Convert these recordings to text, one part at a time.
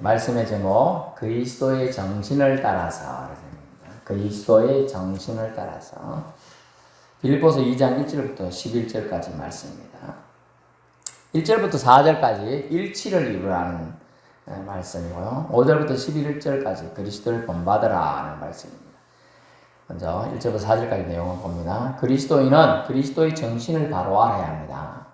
말씀의 제목 그리스도의 정신을 따라서 그리스도의 정신을 따라서 빌립보서 2장 1절부터 11절까지 말씀입니다. 1절부터 4절까지 일치를 이루라는 말씀이고요. 5절부터 11절까지 그리스도를 본받으라 하는 말씀입니다. 먼저 1절부터 4절까지 내용을 봅니다. 그리스도인은 그리스도의 정신을 바로 알아야 합니다.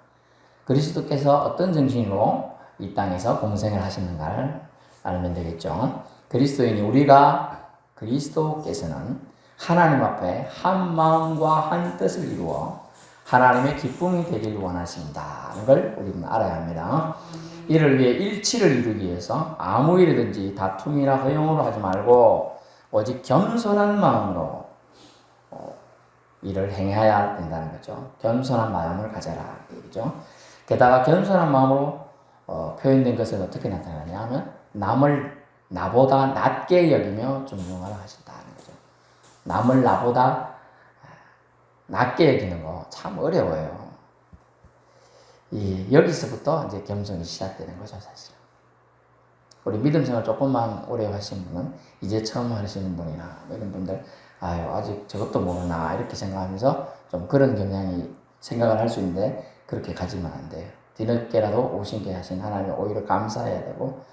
그리스도께서 어떤 정신으로 이 땅에서 공생을 하셨는가를 알면 되겠죠. 그리스도인이 우리가 그리스도께서는 하나님 앞에 한 마음과 한 뜻을 이루어 하나님의 기쁨이 되길 원하십니다. 이걸 우리는 알아야 합니다. 이를 위해 일치를 이루기 위해서 아무 일이든지 다툼이나 허용으로 하지 말고 오직 겸손한 마음으로 일을 행해야 된다는 거죠. 겸손한 마음을 가져라 얘기죠. 게다가 겸손한 마음으로 표현된 것은 어떻게 나타나냐 하면 남을 나보다 낮게 여기며 존중하라 하신다는 거죠. 남을 나보다 낮게 여기는 거 참 어려워요. 여기서부터 이제 겸손이 시작되는 거죠, 사실. 우리 믿음 생활 조금만 오래 하신 분은 이제 처음 하시는 분이나 이런 분들 아직 저것도 모르나 이렇게 생각하면서 좀 그런 경향이 생각을 할 수 있는데 그렇게 가지면 안 돼요. 뒤늦게라도 오신 게 하신 하나님을 오히려 감사해야 되고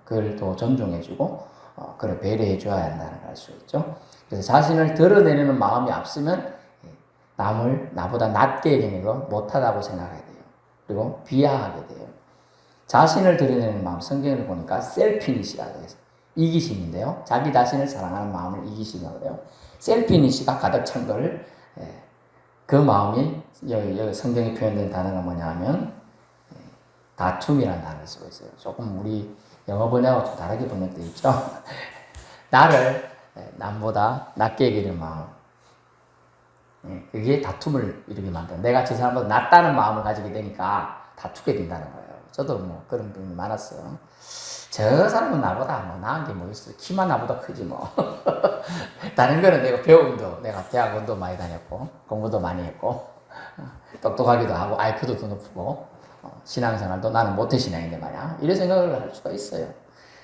그걸 더 존중해주고 그를 배려해줘야 한다는 걸 알 수 있죠. 그래서 자신을 드러내려는 마음이 앞서면 남을 나보다 낮게 여기는 거 못하다고 생각해야 돼요. 그리고 비하하게 돼요. 자신을 드러내는 마음, 성경을 보니까 셀피니시라고 해서 이기심인데요. 자기 자신을 사랑하는 마음을 이기심이라고 해요. 셀피니시가 가득 찬 거를 그 마음이 여기 성경에 표현된 단어가 뭐냐 하면 다툼이라는 단어를 쓰고 있어요. 조금 우리 영어 번역하고 좀 다르게 번역되어 있죠. 나를 남보다 낮게 여기는 마음. 그게 다툼을 이루게 만들어요. 내가 저 사람보다 낫다는 마음을 가지게 되니까 다투게 된다는 거예요. 저도 뭐 그런 경험이 많았어요. 저 사람은 나보다 뭐 나은 게 뭐 있어. 키만 나보다 크지 뭐. 다른 거는 내가 배움도, 내가 대학원도 많이 다녔고, 공부도 많이 했고, 똑똑하기도 하고, IQ도 더 높고, 신앙생활도 나는 모태신앙인데 말이야. 이런 생각을 할 수가 있어요.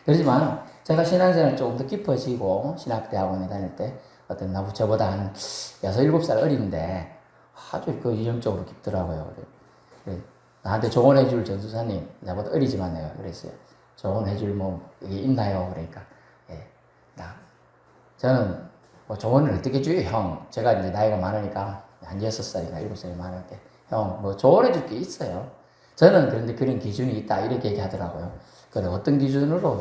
그렇지만 제가 신앙생활 조금 더 깊어지고, 신학대학원에 다닐 때, 어떤 나보다 저보다 한 6, 7살 어린데, 아주 그 영적으로 깊더라고요. 그래. 나한테 조언해줄 전수사님, 나보다 어리지만 내가 그랬어요. 조언해줄 이게 있나요? 그러니까, 저는 조언을 어떻게 줘요, 형? 제가 이제 나이가 많으니까, 한 6살이나 7살이 많은데, 형, 조언해줄 게 있어요. 저는 그런데 그런 기준이 있다, 이렇게 얘기하더라고요. 그래, 어떤 기준으로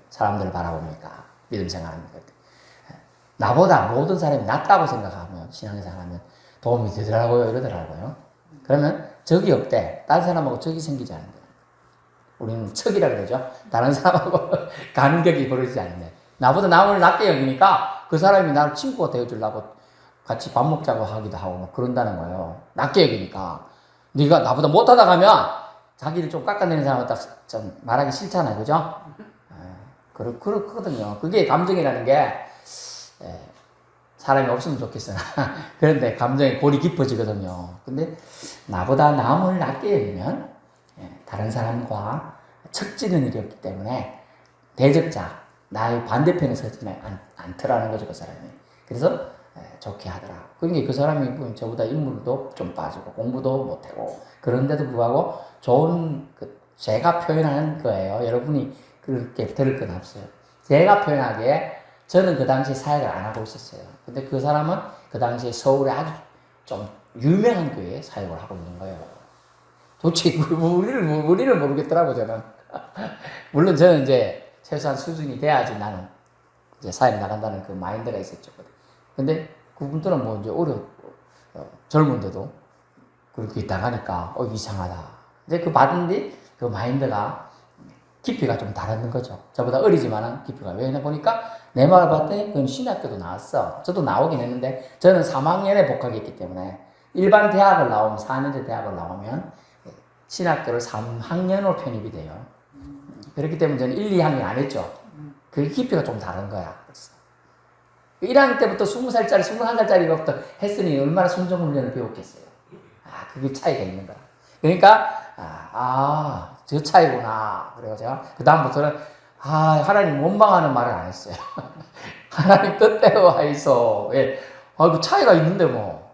사람들을 바라봅니까? 믿음 생활합니까? 나보다 모든 사람이 낫다고 생각하면, 신앙생활하면 도움이 되더라고요, 이러더라고요. 그러면 적이 없대. 다른 사람하고 적이 생기지 않는데. 우리는 척이라 그러죠. 다른 사람하고 간격이 벌어지지 않는데. 나보다 남을 낮게 여기니까 그 사람이 나를 친구가 되어주려고 같이 밥 먹자고 하기도 하고 뭐 그런다는 거예요. 낮게 여기니까. 네가 나보다 못하다 가면 자기를 좀 깎아내는 사람은 딱 좀 말하기 싫잖아요. 그죠? 그렇거든요. 그게 감정이라는 게 사람이 없으면 좋겠어요. 그런데 감정이 골이 깊어지거든요. 근데 나보다 남을 낮게 여기면 다른 사람과 척지는 일이 없기 때문에 대적자, 나의 반대편에 서지는 않더라는 거죠, 그 사람이. 그래서 좋게 하더라. 그러니까 그 사람이 저보다 인물도 좀 빠지고 공부도 못하고 그런데도 불구하고 좋은 제가 표현하는 거예요. 여러분이 그렇게 들을 건 없어요. 제가 표현하기에 저는 그 당시에 사역을 안 하고 있었어요. 근데 그 사람은 그 당시에 서울에 아주 좀 유명한 교회에 사역을 하고 있는 거예요. 도대체 우리를 모르겠더라고, 저는. 물론 저는 이제 최소한 수준이 돼야지 나는 이제 사역 나간다는 그 마인드가 있었죠. 근데 그분들은 뭐 이제 젊은데도 그렇게 있다가 하니까, 이상하다. 이제 그 받은 뒤 그 마인드가 깊이가 좀 다른 거죠. 저보다 어리지만은 깊이가. 왜냐 보니까 내 말을 봤더니 그건 신학교도 나왔어. 저도 나오긴 했는데 저는 3학년에 복학했기 때문에 일반 대학을 나오면 4년제 대학을 나오면 신학교를 3학년으로 편입이 돼요. 그렇기 때문에 저는 1, 2학년 안 했죠. 그 깊이가 좀 다른 거야. 1학년 때부터 20살짜리, 21살짜리부터 했으니 얼마나 순종훈련을 배웠겠어요. 그게 차이가 있는 거야. 그러니까 저 차이구나. 그래서 제가 그다음부터는 하나님 원망하는 말을 안 했어요. 하나님 뜻대로 하이소. 예. 그 차이가 있는데 뭐.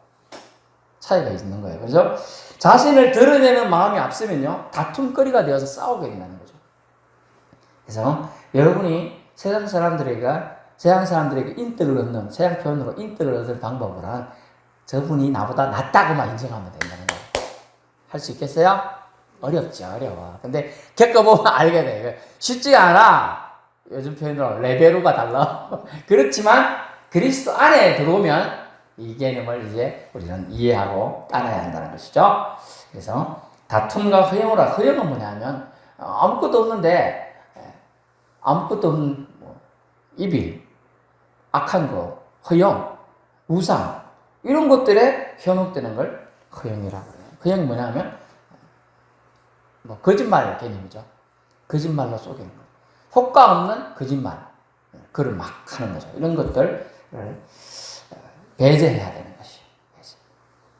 차이가 있는 거예요. 그래서 자신을 드러내는 마음이 앞서면요, 다툼거리가 되어서 싸우게 된다는 거죠. 그래서 여러분이 세상 사람들에게 인격을 얻는, 세상 표현으로 인격을 얻을 방법은 저분이 나보다 낫다고만 인정하면 된다는 거예요. 할 수 있겠어요? 어렵죠, 어려워. 근데 겪어보면 알게 돼. 쉽지 않아. 요즘 표현으로 레벨로가 달라. 그렇지만 그리스도 안에 들어오면 이 개념을 이제 우리는 이해하고 따라야 한다는 것이죠. 그래서 다툼과 허영으로, 허영은 뭐냐면 아무것도 없는데, 아무것도 없는 이빌, 악한 거, 허영, 우상, 이런 것들에 현혹되는 걸 허영이라고 해요. 허영이 뭐냐면 거짓말 개념이죠. 거짓말로 속이는 거. 효과 없는 거짓말, 그를 막 하는 거죠. 이런 것들을 배제해야 되는 것이에요.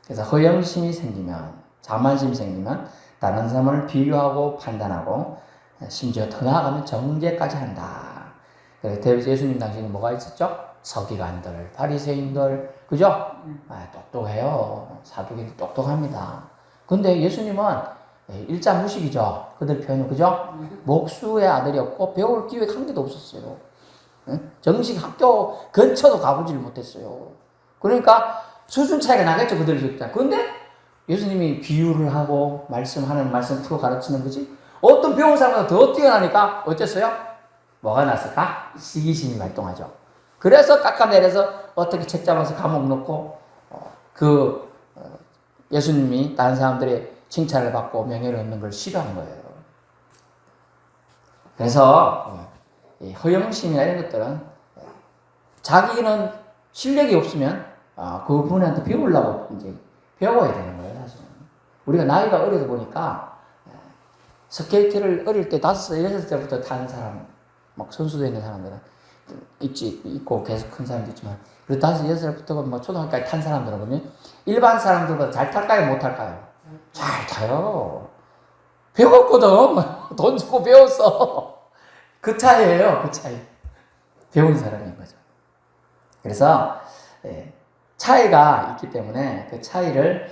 그래서 허영심이 생기면, 자만심이 생기면 다른 사람을 비교하고 판단하고 심지어 더 나아가면 정죄까지 한다. 그래서 예수님 당시에는 뭐가 있었죠? 서기관들, 바리새인들, 그죠? 똑똑해요. 사두개인들 똑똑합니다. 근데 예수님은 일자 무식이죠. 그들 표현은, 그죠? 목수의 아들이었고 배울 기회가 한 개도 없었어요. 정식 학교 근처도 가보질 못했어요. 그러니까 수준 차이가 나겠죠, 그들 입장. 근데 예수님이 비유를 하고 말씀 풀어 가르치는 거지. 어떤 배운 사람보다 더 뛰어나니까 어땠어요? 뭐가 났을까? 시기심이 발동하죠. 그래서 깎아내려서 어떻게 책 잡아서 감옥 넣고 예수님이 다른 사람들의 칭찬을 받고 명예를 얻는 걸 싫어하는 거예요. 그래서 허영심이나 이런 것들은 자기는 실력이 없으면 그분한테 배우려고 이제 배워야 되는 거예요, 사실은. 우리가 나이가 어려서 보니까 스케이트를 어릴 때 5살, 6살부터 타는 사람, 막 선수도 있는 사람들은 있고 계속 큰 사람도 있지만, 그리고 5, 6살부터 뭐 초등학교까지 탄 사람들은 보면 일반 사람들보다 잘 탈까요, 못 탈까요? 잘 타요. 배웠거든. 돈 주고 배웠어. 그 차이예요, 그 차이. 배운 사람인 거죠. 그래서 차이가 있기 때문에 그 차이를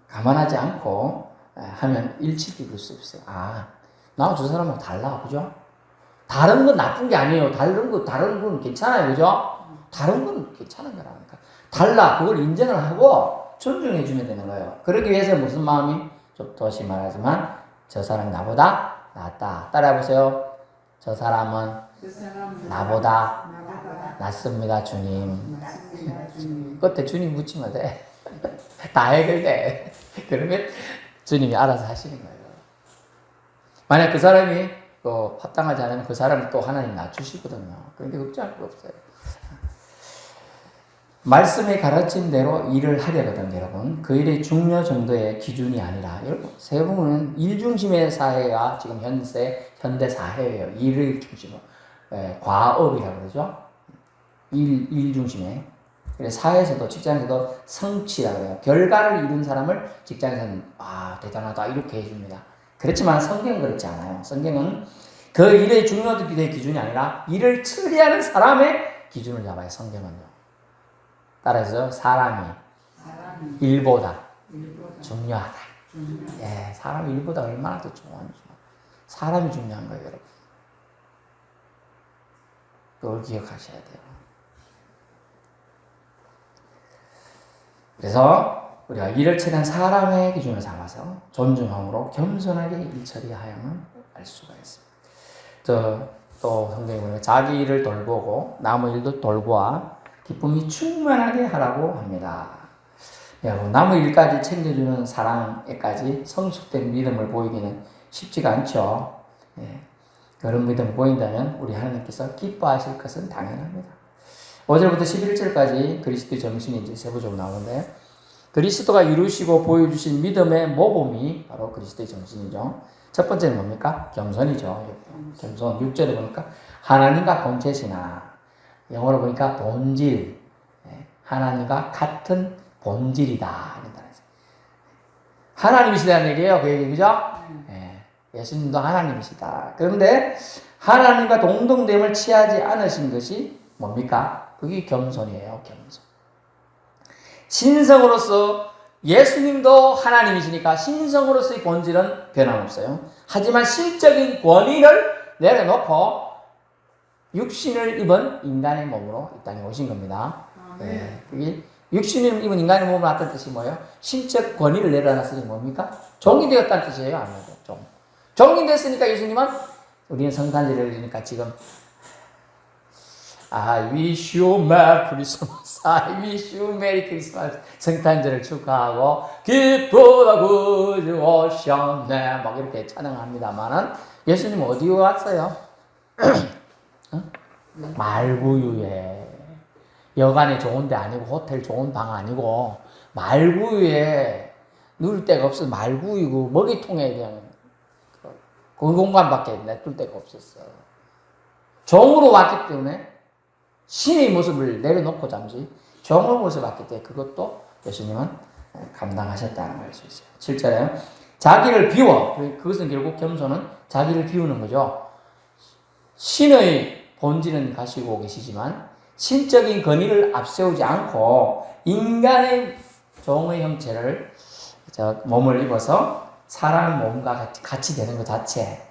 감안하지 않고 하면 일치를 이룰 수 있어요. 나하고 저 사람하고 달라, 그죠? 다른 건 나쁜 게 아니에요. 다른 건 괜찮아요, 그죠? 다른 건 괜찮은 거라니까. 달라, 그걸 인정을 하고 존중해 주면 되는 거예요. 그러기 위해서 무슨 마음이? 좀 더시 말하지만 저 사람이 나보다 낫다. 따라해보세요. 저 사람은 나보다 낫습니다, 주님. 그때 주님 묻히면 돼. 다 해결돼. 그러면 주님이 알아서 하시는 거예요. 만약 그 사람이 또 합당하지 않으면 그 사람은 또 하나님 낮추시거든요. 그러니까 걱정할 거 없어요. 말씀에 가르친 대로 일을 하려거든, 여러분. 그 일의 중요 정도의 기준이 아니라, 여러분, 세분은 일 중심의 사회가 지금 현대 사회예요. 일을 중심으로. 과업이라고 그러죠. 일 중심에. 그래서 사회에서도, 직장에서도 성취라고 해요. 결과를 이룬 사람을 직장에서는, 대단하다, 이렇게 해줍니다. 그렇지만 성경은 그렇지 않아요. 성경은 그 일의 중요도의 기준이 아니라 일을 처리하는 사람의 기준을 잡아요, 성경은요. 따라서 사람이 일보다 중요하다. 예, 사람이 일보다 얼마나 더 중요한지. 사람이 중요한 거예요, 여러분. 그걸 기억하셔야 돼요. 그래서 우리가 일을 처리한 사람의 기준을 삼아서 존중함으로 겸손하게 일 처리하여는 알 수가 있습니다. 또 성경에 보면 자기 일을 돌보고 남의 일도 돌보아 기쁨이 충만하게 하라고 합니다. 여러분, 남의 일까지 챙겨주는 사랑에까지 성숙된 믿음을 보이기는 쉽지가 않죠. 그런 믿음을 보인다면 우리 하나님께서 기뻐하실 것은 당연합니다. 5절부터 11절까지 그리스도의 정신이 이제 세부적으로 나오는데, 그리스도가 이루시고 보여주신 믿음의 모범이 바로 그리스도의 정신이죠. 첫 번째는 뭡니까? 겸손이죠. 겸손. 6절에 보니까 하나님과 동체시나, 영어로 보니까 본질, 하나님과 같은 본질이다. 하나님이시다는 얘기예요. 그 얘기, 그죠? 예수님도 하나님이시다. 그런데 하나님과 동등됨을 취하지 않으신 것이 뭡니까? 그게 겸손이에요. 겸손. 신성으로서 예수님도 하나님이시니까 신성으로서의 본질은 변함없어요. 하지만 실적인 권위를 내려놓고 육신을 입은 인간의 몸으로 이 땅에 오신 겁니다. 네. 그게 육신을 입은 인간의 몸으로 왔다는 뜻이 뭐예요? 신적 권위를 내려놨으니 뭡니까? 종이 되었다는 뜻이에요. 아니죠. 종이 됐으니까 예수님은 우리는 성탄절을 올리니까 지금 I wish you Merry Christmas. I wish you Merry Christmas. 성탄절을 축하하고 기쁘다 구주 오셨네. 막 이렇게 찬양합니다만은 예수님 어디 왔어요? 말구유에 여간에 좋은 데 아니고 호텔 좋은 방 아니고 말구유에 누울 데가 없어. 말구유고 먹이통에 그냥 그 공간밖에 냅둘 데가 없었어. 종으로 왔기 때문에 신의 모습을 내려놓고 잠시 종의 모습을 왔기 때문에 그것도 예수님은 감당하셨다는 걸 알 수 있어요. 7절에 자기를 비워, 그것은 결국 겸손은 자기를 비우는 거죠. 신의 본질은 가지고 계시지만 신적인 권위를 앞세우지 않고 인간의 종의 형체를 몸을 입어서 사람 몸과 같이 되는 것 자체,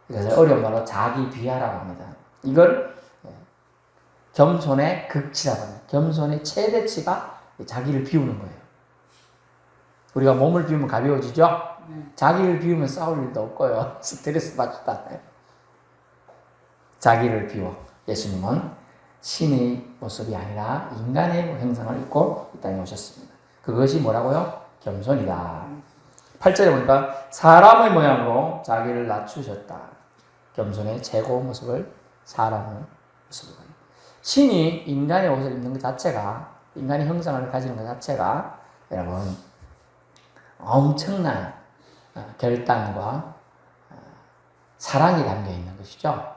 이것을 어려운 말로 자기 비하라고 합니다. 이걸 겸손의 극치라고 합니다. 겸손의 최대치가 자기를 비우는 거예요. 우리가 몸을 비우면 가벼워지죠? 자기를 비우면 싸울 일도 없고요. 스트레스 받지도 않아요. 자기를 비워. 예수님은 신의 모습이 아니라 인간의 형상을 입고 이 땅에 오셨습니다. 그것이 뭐라고요? 겸손이다. 8절에 보니까 사람의 모양으로 자기를 낮추셨다. 겸손의 최고 모습을 사람의 모습으로. 신이 인간의 옷을 입는 것 자체가, 인간의 형상을 가지는 것 자체가 여러분 엄청난 결단과 사랑이 담겨 있는 것이죠.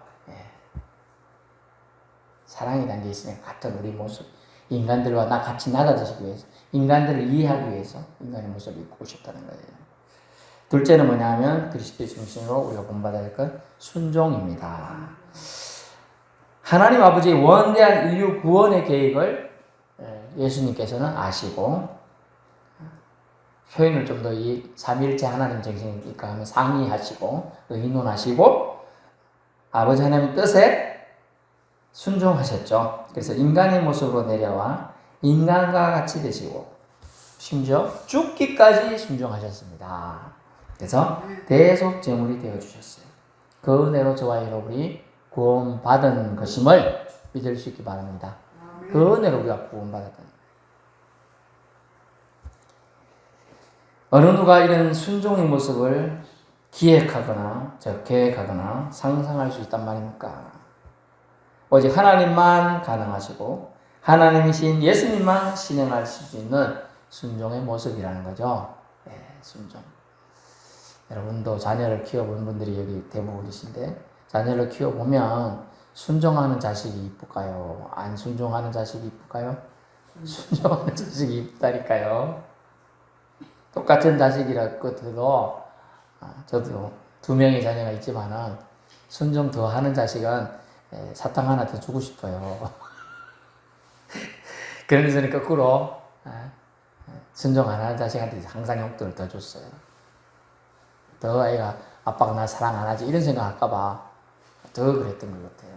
사랑이 담겨 있으면 같은 우리 모습, 인간들과 같이 낮아지기 위해서, 인간들을 이해하기 위해서 인간의 모습을 입고 오셨다는 거예요. 둘째는 뭐냐면 그리스도의 중심으로 우리가 본받아야 할 것, 순종입니다. 하나님 아버지의 원대한 인류 구원의 계획을 예수님께서는 아시고, 표현을 좀 더 이 삼위일체 하나님 정신이니까 하면 상의하시고 의논하시고 아버지 하나님의 뜻에 순종하셨죠. 그래서 인간의 모습으로 내려와 인간과 같이 되시고 심지어 죽기까지 순종하셨습니다. 그래서 대속 제물이 되어주셨어요. 그 은혜로 저와 여러분이 구원받은 것임을 믿을 수 있기 바랍니다. 그 은혜로 우리가 구원받았다. 어느 누가 이런 순종의 모습을 기획하거나 계획하거나 상상할 수 있단 말입니까? 오직 하나님만 가능하시고 하나님이신 예수님만 실행할 수 있는 순종의 모습이라는 거죠. 네, 순종. 여러분도 자녀를 키워본 분들이 여기 대부분이신데 자녀를 키워보면 순종하는 자식이 이쁠까요? 안 순종하는 자식이 이쁠까요? 순종하는 자식이 이쁘다니까요. 똑같은 자식이라 것도 저도 2명의 자녀가 있지만은 순종 더 하는 자식은 사탕 하나 더 주고 싶어요. 그래서 거꾸로 순종 안 하는 자식한테 항상 용돈을 더 줬어요. 더 애가 아빠가 나 사랑 안 하지 이런 생각 할까봐 더 그랬던 것 같아요.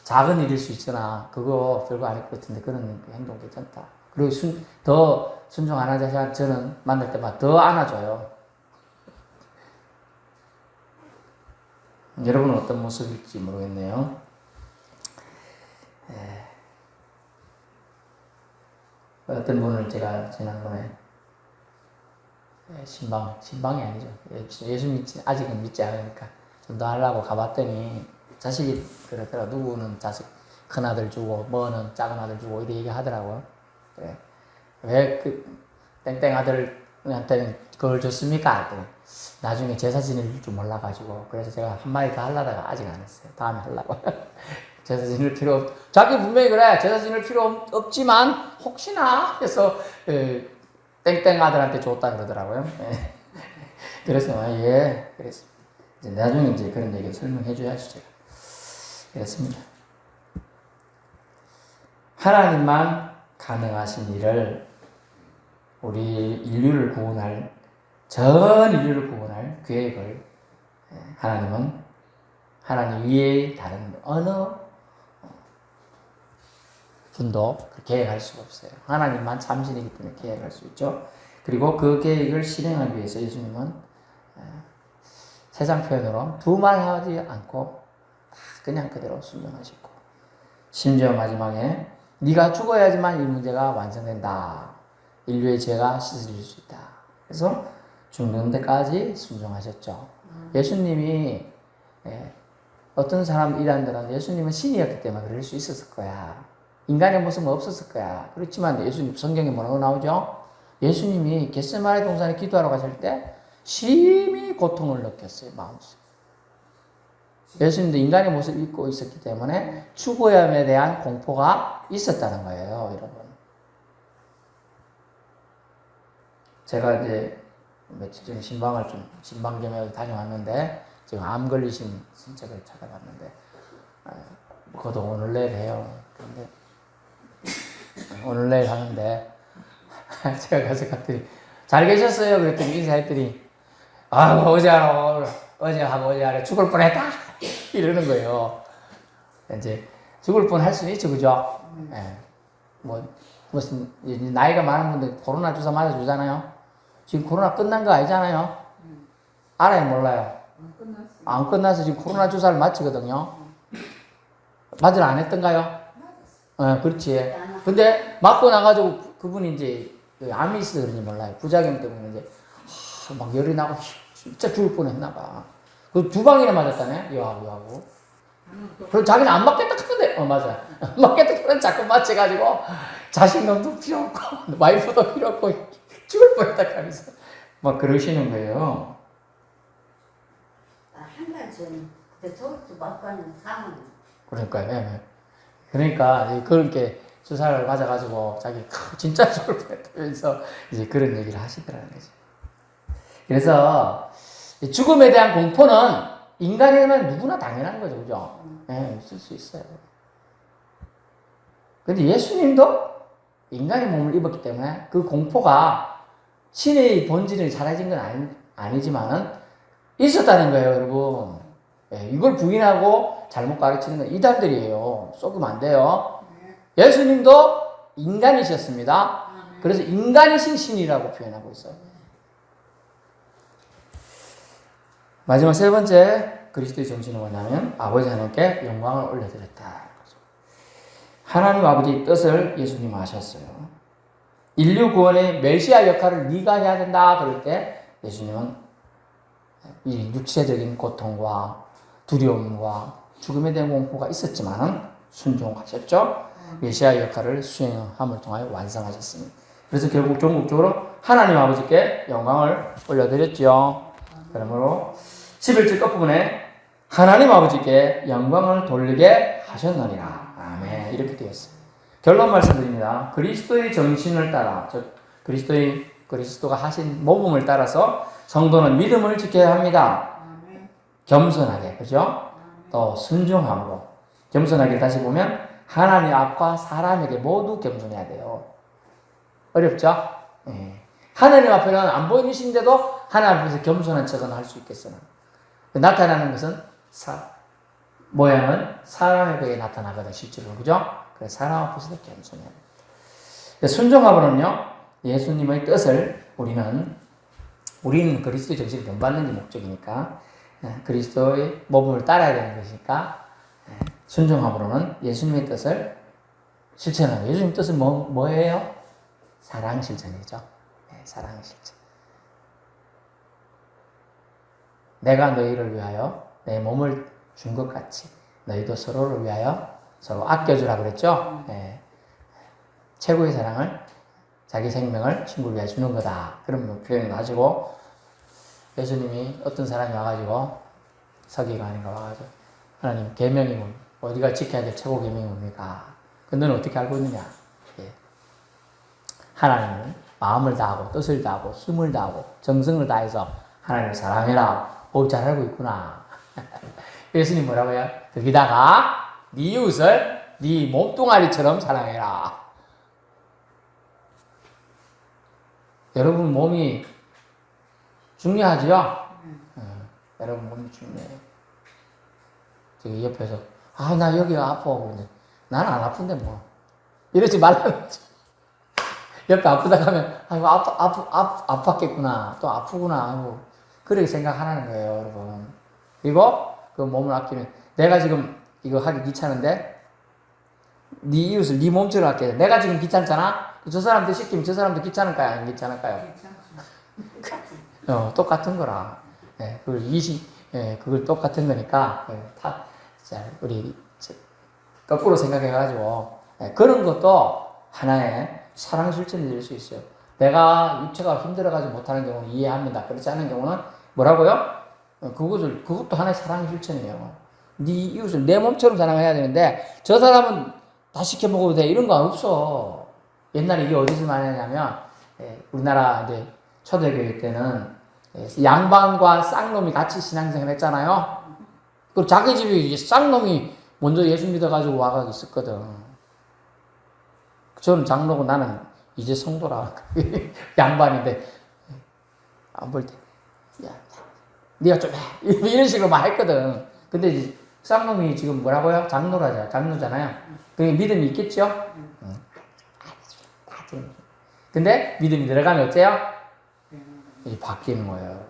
작은 일일 수 있으나 그거 별거 아닐 것 같은데 그런 행동 괜찮다. 그리고 더 순종 안 하는 자식한테 저는 만날 때마다 더 안아줘요. 여러분은 어떤 모습일지 모르겠네요. 어떤 분을 제가 지난번에 신방이 아니죠. 예수 아직은 믿지 않으니까 좀 더 하려고 가봤더니 자식이 그러더라. 누구는 자식 큰아들 주고 뭐는 작은 아들 주고 이렇게 얘기하더라고요. 그래. 왜 그 땡땡 아들한테는 그걸 줬습니까? 했더니 나중에 제사 지낼 줄 몰라가지고 그래서 제가 한마디 더 하려다가 아직 안 했어요. 다음에 하려고. 제사 지낼 필요 자기 분명히 그래. 제사 지낼 필요 없지만 혹시나 해서 땡땡 아들한테 줬다 그러더라고요. 그래서 그랬어. 이제 나중에 이제 그런 얘기를 설명해 줘야죠, 제가. 그렇습니다. 하나님만 가능하신 일을 우리 인류를 구원할, 전 인류를 구원할 계획을 하나님은 하나님 위에 다른 어느 분도 계획할 수가 없어요. 하나님만 참신이기 때문에 계획할 수 있죠. 그리고 그 계획을 실행하기 위해서 예수님은 세상 표현으로 두말 하지 않고 그냥 그대로 순종하셨고, 심지어 마지막에 네가 죽어야지만 이 문제가 완성된다. 인류의 죄가 씻어질 수 있다. 그래서 죽는 데까지 순종하셨죠. 예수님이 어떤 사람 이란들은 예수님은 신이었기 때문에 그럴 수 있었을 거야. 인간의 모습은 없었을 거야. 그렇지만 예수님 성경에 뭐라고 나오죠? 예수님이 겟세마네 동산에 기도하러 가실 때 심히 고통을 느꼈어요. 마음속에. 예수님도 인간의 모습을 입고 있었기 때문에 죽어야에 대한 공포가 있었다는 거예요, 여러분. 제가 이제 며칠 전에 신방겸에 다녀왔는데, 지금 암 걸리신 친척을 찾아봤는데, 그것도 오늘 내일 해요. 근데, 오늘 내일 하는데, 제가 가서 갔더니, 잘 계셨어요? 그랬더니 인사했더니, 어제 하래 죽을 뻔했다! 이러는 거예요. 이제, 죽을 뻔 할 수는 있죠, 그죠? 무슨, 나이가 많은 분들 코로나 주사 맞아주잖아요? 지금 코로나 끝난 거 아니잖아요? 알아요, 몰라요? 안 끝나서 지금 코로나 주사를 맞히거든요? 맞으러 안 했던가요? 그렇지. 근데 맞고 나가지고 그분이 이제 암이 있어서 그런지 몰라요. 부작용 때문에 이제 막 열이 나고 진짜 죽을 뻔했나 봐. 그 2방이나 맞았다네, 여하고. 그럼 자기는 안 맞겠다 하는데, 맞아. 안 맞겠다 하는데 자꾸 맞춰가지고 자신감도 필요 없고 와이프도 필요 없고 죽을 뻔했다 하면서 막 그러시는 거예요. 한 달 전 저것도 맞가는 상황. 그러니까요. 그러니까 그렇게 주사를 맞아가지고 자기 진짜 죽을 뻔했다면서 이제 그런 얘기를 하시더라는 거죠. 그래서 죽음에 대한 공포는 인간이라면 누구나 당연한 거죠, 그죠? 있을 수 있어요. 근데 예수님도 인간의 몸을 입었기 때문에 그 공포가 신의 본질이 사라진 건 아니지만은 있었다는 거예요, 여러분. 이걸 부인하고 잘못 가르치는 건 이단들이에요. 쏘으면 안 돼요. 예수님도 인간이셨습니다. 그래서 인간이신 신이라고 표현하고 있어요. 마지막 3번째 그리스도의 정신은 뭐냐면 아버지 하나님께 영광을 올려드렸다. 하나님 아버지의 뜻을 예수님 하셨어요. 인류 구원의 메시아 역할을 네가 해야 된다 그럴 때 예수님은 이 육체적인 고통과 두려움과 죽음에 대한 공포가 있었지만 순종하셨죠. 메시아 역할을 수행함을 통하여 완성하셨습니다. 그래서 결국 종국적으로 하나님 아버지께 영광을 올려드렸죠. 그러므로 11절 끝부분에 하나님 아버지께 영광을 돌리게 하셨느니라. 아멘. 이렇게 되어 있어요. 결론 말씀드립니다. 그리스도의 정신을 따라, 즉 그리스도가 하신 모범을 따라서 성도는 믿음을 지켜야 합니다. 겸손하게, 그죠? 또 순종함으로. 겸손하게 다시 보면 하나님 앞과 사람에게 모두 겸손해야 돼요. 어렵죠? 하나님 앞에는 안 보이신데도 하나님 앞에서 겸손한 척은 할 수 있겠으나 나타나는 것은 모양은 사람에게 나타나거든, 실제로. 그죠? 그래서 사람 앞에서도 겸손해야 됩니다. 순종함으로는요, 예수님의 뜻을 우리는 그리스도의 정신을 본받는 게 목적이니까, 그리스도의 모범을 따라야 되는 것이니까, 순종함으로는 예수님의 뜻을 실천하는, 예수님의 뜻은 뭐예요? 사랑 실천이죠. 사랑 실천. 내가 너희를 위하여 내 몸을 준 것 같이 너희도 서로를 위하여 서로 아껴주라 그랬죠. 최고의 사랑을, 자기 생명을 친구를 위해 주는 거다. 그런 표현을 가지고 예수님이 어떤 사람이 와가지고 서기관인가 와가지고 하나님 계명이 뭡니까? 우리가 지켜야 될 최고 계명이 뭡니까? 근데 너는 어떻게 알고 있느냐? 하나님은 마음을 다하고 뜻을 다하고 힘을 다하고 정성을 다해서 하나님을 사랑해라. 잘 알고 있구나. 예수님 뭐라고요? 거기다가 네 이웃을 네 몸뚱아리처럼 사랑해라. 여러분 몸이 중요하지요? 여러분 몸이 중요해요. 저기 옆에서 나 여기가 아파. 나는 안 아픈데 뭐. 이러지 말라는 거죠. 옆에 아프다 하면 아이고 아팠겠구나. 또 아프구나. 아이고. 그렇게 생각하라는 거예요, 여러분. 그리고 그 몸을 아끼면 내가 지금 이거 하기 귀찮은데 네 이웃을 네 몸처럼 아껴야 돼. 내가 지금 귀찮잖아? 저 사람들 시키면 저 사람도 귀찮을까요? 안 귀찮을까요? 똑같은 거라. 그걸 똑같은 거니까, 우리, 거꾸로 생각해가지고, 그런 것도 하나의 사랑 실천이 될 수 있어요. 내가 육체가 힘들어가지고 못하는 경우는 이해합니다. 그렇지 않은 경우는 뭐라고요? 그것도 하나의 사랑 실천이에요. 네 이웃을 내 몸처럼 사랑해야 되는데, 저 사람은 다 시켜 먹어도 돼. 이런 거 없어. 옛날에 이게 어디서 많이 하냐면, 우리나라 이제 초대교회 때는 양반과 쌍놈이 같이 신앙생활 했잖아요. 그 자기 집이 쌍놈이 먼저 예수 믿어가지고 와가 있었거든. 저는 장로고 나는 이제 성도라. 양반인데, 안 볼 때, 네가 좀 해. 이런 식으로 막 했거든. 근데 이제 쌍놈이 지금 뭐라고요? 장로잖아요. 그게 믿음이 있겠죠? 근데 믿음이 들어가면 어째요? 이제 바뀌는 거예요.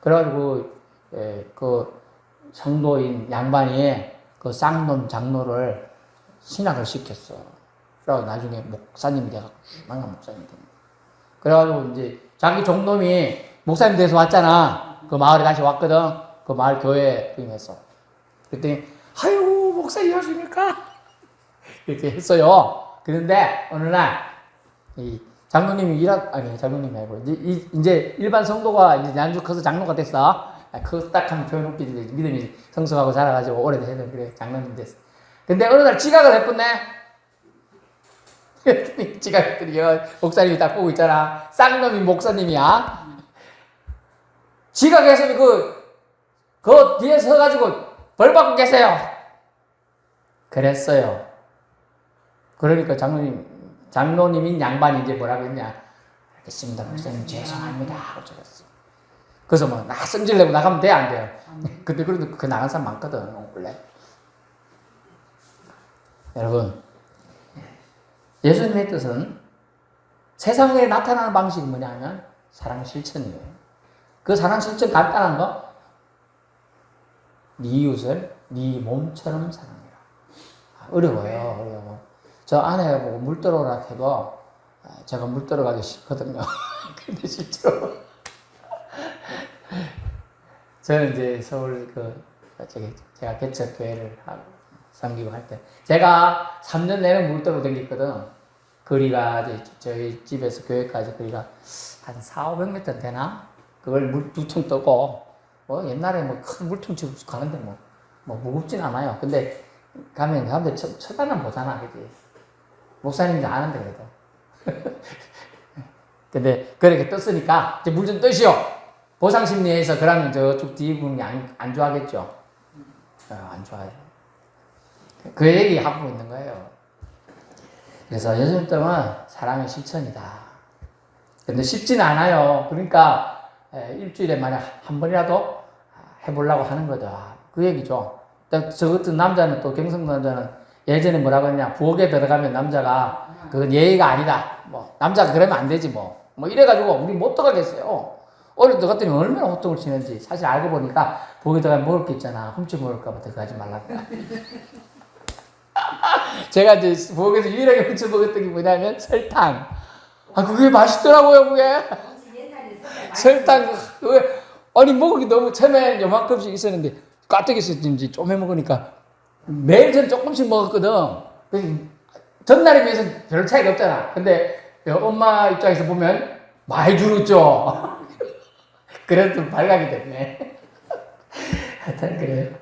그래가지고, 그 성도인 양반이 그 쌍놈 장로를 신학을 시켰어. 그래서 나중에 목사님이 돼가지고, 망한 목사님이 됩니다. 그래가지고 이제 자기 종놈이 목사님 돼서 왔잖아. 그 마을에 다시 왔거든. 그 마을 교회에 부임했어. 그랬더니, 아유, 목사님 하십니까? 이렇게 했어요. 그런데 어느 날, 이 장로님이 장로님이 아니고, 이제 일반 성도가 이제 나중에 커서 장로가 됐어. 그 딱한 표현 웃기지. 믿음이 성숙하고 자라가지고 오래돼서 그래, 장로님 됐어. 근데 어느 날 지각을 했었네. 지각했더니 목사님이 딱 보고 있잖아. 쌍놈이 목사님이야. 지각해서 그 뒤에 서가지고 벌 받고 계세요. 그랬어요. 그러니까 장로님인 양반이 이제 뭐라고 했냐. 알겠습니다. 목사님 죄송합니다. 하고 저랬어. 그래서 뭐, 성질 내고 나가면 돼? 안 돼요? 근데 그래도 그 나간 사람 많거든, 원래. 여러분, 예수님의 뜻은 세상에 나타나는 방식이 뭐냐면 사랑 실천이에요. 그 사랑 실천 간단한 거, 네 이웃을 네 몸처럼 사랑해라. 어려워요, 어려워. 저 아내 보고 물 들어오라 해도 제가 물 들어가기 싫거든요. 근데 실제로 저는 이제 서울 제가 개척교회를 섬기고 할 때 제가 3년 내내 물 들어 다녔거든. 거리가 이제 저희 집에서 교회까지 거리가 한 400~500m 되나? 그걸 물 2통 떠고 옛날에 큰 물통 치고 가는데 무겁진 않아요. 근데 가면 사람들 쳐다는 보잖아, 그지? 목사님인지 아는데 그래도. 근데 그렇게 떴으니까 이제 물 좀 떠시오. 보상심리에서 그러면 저쪽 뒷부분이 안 좋아하겠죠? 안 좋아요. 그 얘기 하고 있는 거예요. 그래서 예수님 뜻은 사랑의 실천이다. 근데 쉽지는 않아요. 그러니까 일주일에 만약 한 번이라도 해보려고 하는 거다. 그 얘기죠. 저 같은 남자는 또 경상도 남자는 예전에 뭐라고 했냐. 부엌에 들어가면 남자가 그건 예의가 아니다. 남자가 그러면 안 되지 뭐 이래가지고 우리 못 들어가겠어요. 어릴 때 갔더니 얼마나 호통을 치는지 사실 알고 보니까 부엌에 들어가면 먹을 게 있잖아. 훔쳐 먹을까봐 들어가지 말라고. 제가 이제 부엌에서 유일하게 훔쳐 먹었던 게 뭐냐면 설탕. 그게 맛있더라고요, 그게. 설탕, 아니, 먹은 게 너무 처음에 요만큼씩 있었는데, 가뜩 있었는지 좀 해 먹으니까 매일 전 조금씩 먹었거든. 전날에 비해서는 별 차이가 없잖아. 근데 엄마 입장에서 보면 많이 줄었죠. 그래도 좀 발각이 됐네. 하여튼 그래요.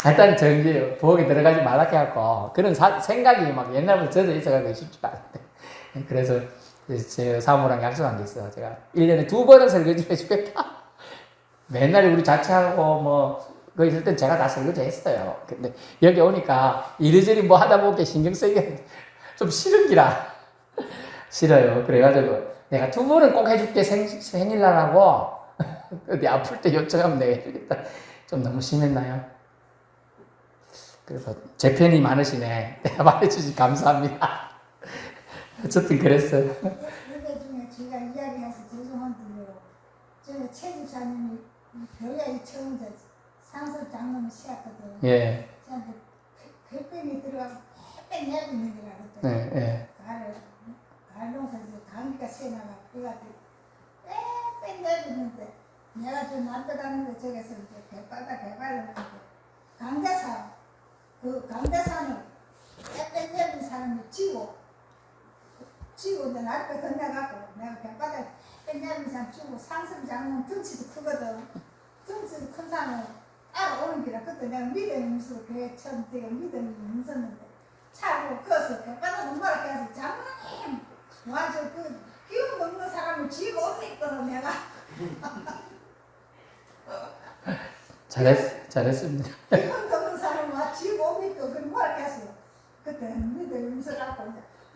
하여튼 저기 부엌에 들어가지 말라 해갖고 그런 생각이 막 옛날부터 저도 있어가지고 쉽지가 않은데. 그래서 제 사모랑 약속한 게 있어요. 제가 1년에 2번은 설거지 해주겠다. 맨날 우리 자취하고 뭐 그 있을 땐 제가 다 설거지 했어요. 근데 여기 오니까 이리저리 뭐 하다 보니까 신경 쓰이게 좀 싫은 기라. 싫어요. 그래가지고 내가 두 번은 꼭 해줄게 생일날하고 어디 아플 때 요청하면 내가 해주겠다. 좀 너무 심했나요? 그래서 제 편이 많으시네. 내가 말해주시 감사합니다. 어쨌든 그랬어요. 그게 중에 제가 이야기해서 죄송한데요. 저 최 집사님이 교회 처음 상설 장로를 시작하거든요. 예. 저한테 폐병이 들어가고 폐병 내리는 게 나거든요. 네, 예. 가을농사에서 감기가 세나가 그래가지고 뺑뺑 내리는데 내가 저 남편하는데 저기서 이제 배발을 하는데 강대산을 뺑뺑 내리는 사람이 지고 이제 나를 건너가고 내가 배바닥 뺑뺑 내리는 사람 지고 상승 장로는 덩치도 크거든. 덩치도 큰 사람을 알아오는 길에 그때 내가 믿음으로서 교회 처음 되게 믿음이 있었는데 차고 커서 배바닥 엄마라 해서 장로님 와 저 그 기운 없는 사람을 쥐고 옵니까 내가 잘했습니다. 기운 없는 사람을 와 쥐고 옵니까 그 뭐라 했어 그때 믿음으로서 갖고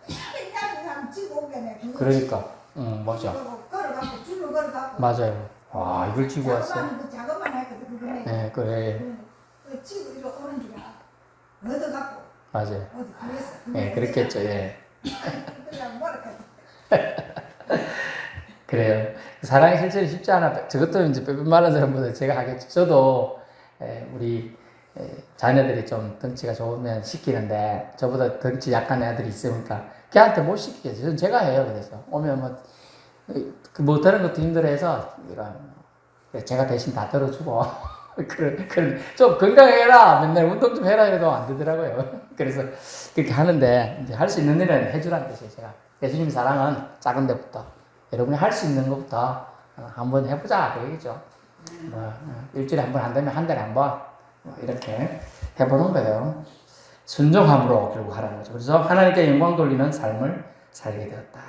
이제 맨날 사람 쥐고 오게 내 그러니까, 맞아. 걸어가고 줄로 걸어가고 맞아요. 와, 이걸 쥐고 왔어. 작업만 했거든 그거네. 네, 그래. 그 쥐고 이리 오는 길에 얻어갖고 맞아요. 어디 그랬어. 예, 그렇겠죠, 예. 그냥 뭐라 했어. 그래요. 사랑이 실제로 쉽지 않아. 저것도 이제 빼빼 마른 사람보다 제가 하겠죠. 저도, 우리, 자녀들이 좀 덩치가 좋으면 시키는데, 저보다 덩치 약한 애들이 있으니까, 걔한테 못 시키겠어요. 저는 제가 해요. 그래서. 오면 뭐, 뭐, 다른 것도 힘들어해서, 제가 대신 다 들어주고, 좀 건강해라! 맨날 운동 좀 해라! 해도 안 되더라고요. 그래서 그렇게 하는데, 이제 할 수 있는 일은 해주라는 뜻이에요, 제가. 예수님 사랑은 작은 데부터, 여러분이 할 수 있는 것부터 한번 해보자. 그 얘기죠. 일주일에 한 번 안 되면 한 달에 한 번, 이렇게 해보는 거예요. 순종함으로 결국 하라는 거죠. 그래서 하나님께 영광 돌리는 삶을 살게 되었다.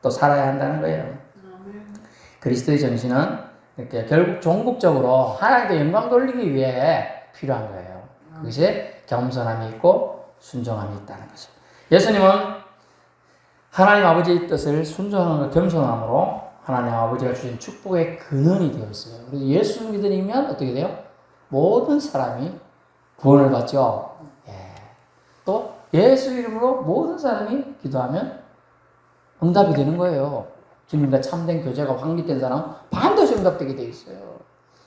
또 살아야 한다는 거예요. 그리스도의 정신은 이렇게 결국 종국적으로 하나님께 영광 돌리기 위해 필요한 거예요. 그것이 겸손함이 있고 순종함이 있다는 거죠. 예수님은 하나님 아버지의 뜻을 순종함과 겸손함으로 하나님 아버지가 주신 축복의 근원이 되어 있어요. 그래서 예수 믿으면 어떻게 돼요? 모든 사람이 구원을 받죠. 예. 또 예수 이름으로 모든 사람이 기도하면 응답이 되는 거예요. 주님과 참된 교제가 확립된 사람 반드시 응답되게 되어 있어요.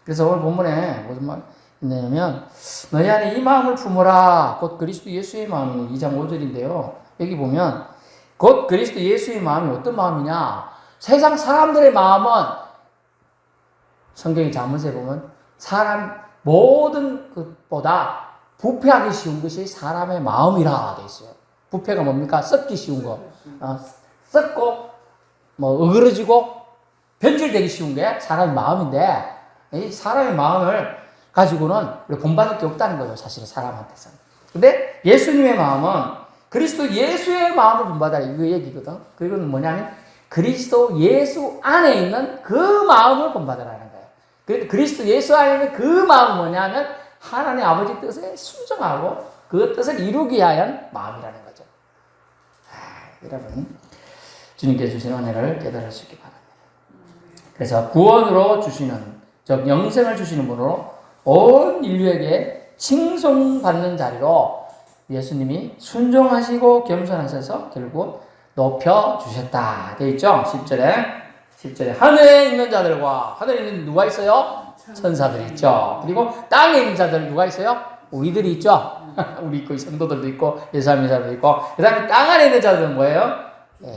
그래서 오늘 본문에 무슨 말 있냐면 너희 안에 이 마음을 품어라. 곧 그리스도 예수의 마음이 2장 5절인데요. 여기 보면 곧 그리스도 예수의 마음이 어떤 마음이냐? 세상 사람들의 마음은 성경의 자문서에 보면 사람 모든 것보다 부패하기 쉬운 것이 사람의 마음이라 되어 있어요. 부패가 뭡니까? 썩기 쉬운 거. 썩고 뭐 어그러지고 변질되기 쉬운 게 사람의 마음인데 이 사람의 마음을 가지고는 우리 본받을 게 없다는 거죠. 사실은 사람한테서는. 근데 예수님의 마음은 그리스도 예수의 마음을 본받아라. 이거 얘기거든. 그건 뭐냐면 그리스도 예수 안에 있는 그 마음을 본받으라는 거예요. 그리스도 예수 안에 있는 그 마음은 뭐냐면 하나님 아버지 뜻에 순종하고 그 뜻을 이루기 위한 마음이라는 거죠. 여러분 주님께 주신 은혜를 깨달을 수 있기 바랍니다. 그래서 구원으로 주시는 즉 영생을 주시는 분으로 온 인류에게 칭송받는 자리로 예수님이 순종하시고 겸손하셔서 결국 높여주셨다. 되어 있죠? 10절에 하늘에 있는 자들과 하늘에 있는 누가 있어요? 천사들이 있죠. 그리고 땅에 있는 자들 누가 있어요? 우리들이 있죠. 우리 있고 성도들도 있고 예수님의 자들도 있고 그 다음에 땅 안에 있는 자들은 뭐예요?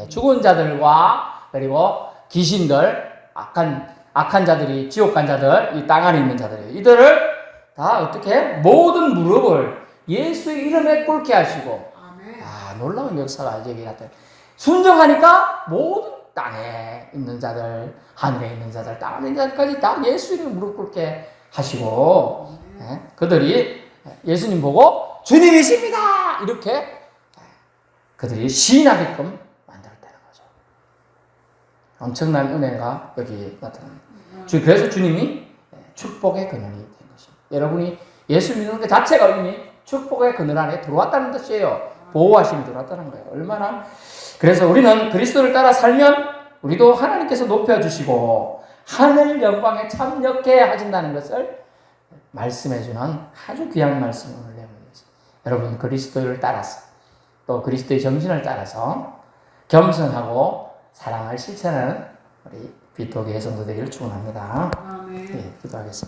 죽은 자들과 그리고 귀신들 악한 자들이 지옥 간 자들 이 땅 안에 있는 자들 이들을 다 어떻게 모든 무릎을 예수의 이름에 꿇게 하시고 놀라운 역사가 여기 나타나요. 순종하니까 모든 땅에 있는 자들 하늘에 있는 자들 땅 안에 있는 자들까지 다 예수 이름에 무릎 꿇게 하시고 그들이 예수님 보고 주님이십니다 이렇게 그들이 시인하게끔 만들었다는 거죠. 엄청난 은혜가 여기 나타납니다. 그래서 주님이 축복의 그늘이 된 것입니다. 여러분이 예수 믿는 것 자체가 이미 축복의 그늘 안에 들어왔다는 뜻이에요. 보호하심이 들어왔다는 거예요. 얼마나. 그래서 우리는 그리스도를 따라 살면 우리도 하나님께서 높여주시고 하늘 영광에 참여케 하신다는 것을 말씀해주는 아주 귀한 말씀을 오늘 내보겠습니다. 여러분 그리스도를 따라서 또 그리스도의 정신을 따라서 겸손하고 사랑을 실천하는 우리 비토교회 성도 되기를 축원합니다. 아멘. 예, 기도하겠습니다.